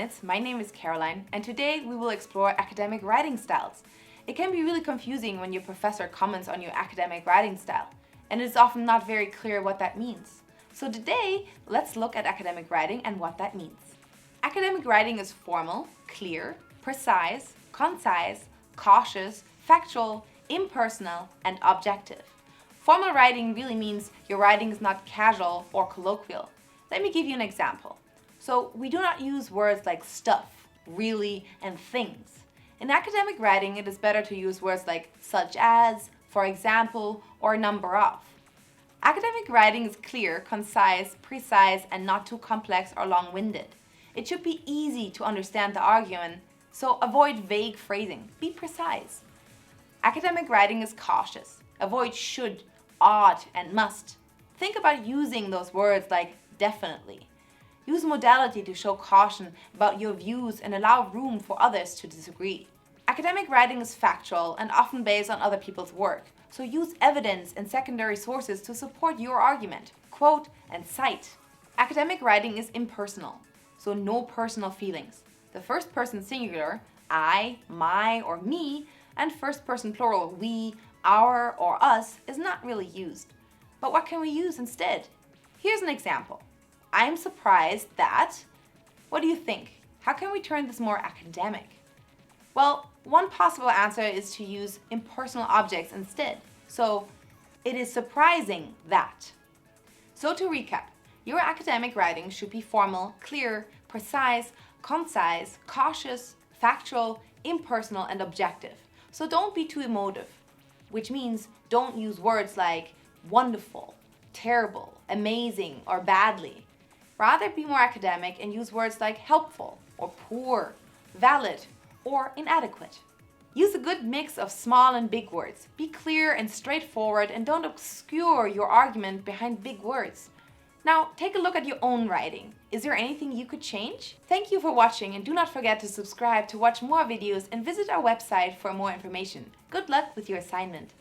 Minutes. My name is Caroline, and today we will explore academic writing styles. It can be really confusing when your professor comments on your academic writing style, and it's often not very clear what that means. So today, let's look at academic writing and what that means. Academic writing is formal, clear, precise, concise, cautious, factual, impersonal, and objective. Formal writing really means your writing is not casual or colloquial. Let me give you an example. So we do not use words like stuff, really, and things. In academic writing, it is better to use words like such as, for example, or number of. Academic writing is clear, concise, precise, and not too complex or long-winded. It should be easy to understand the argument, so avoid vague phrasing. Be precise. Academic writing is cautious. Avoid should, ought, and must. Think about using those words like definitely. Use modality to show caution about your views and allow room for others to disagree. Academic writing is factual and often based on other people's work, so use evidence and secondary sources to support your argument. Quote and cite. Academic writing is impersonal, so no personal feelings. The first person singular, I, my, or me, and first person plural, we, our, or us, is not really used. But what can we use instead? Here's an example. I'm surprised that... What do you think? How can we turn this more academic? Well, one possible answer is to use impersonal objects instead. So, it is surprising that. So to recap, your academic writing should be formal, clear, precise, concise, cautious, factual, impersonal, and objective. So don't be too emotive, which means don't use words like wonderful, terrible, amazing, or badly. Rather be more academic and use words like helpful, or poor, valid, or inadequate. Use a good mix of small and big words. Be clear and straightforward and don't obscure your argument behind big words. Now, take a look at your own writing. Is there anything you could change? Thank you for watching, and do not forget to subscribe to watch more videos and visit our website for more information. Good luck with your assignment.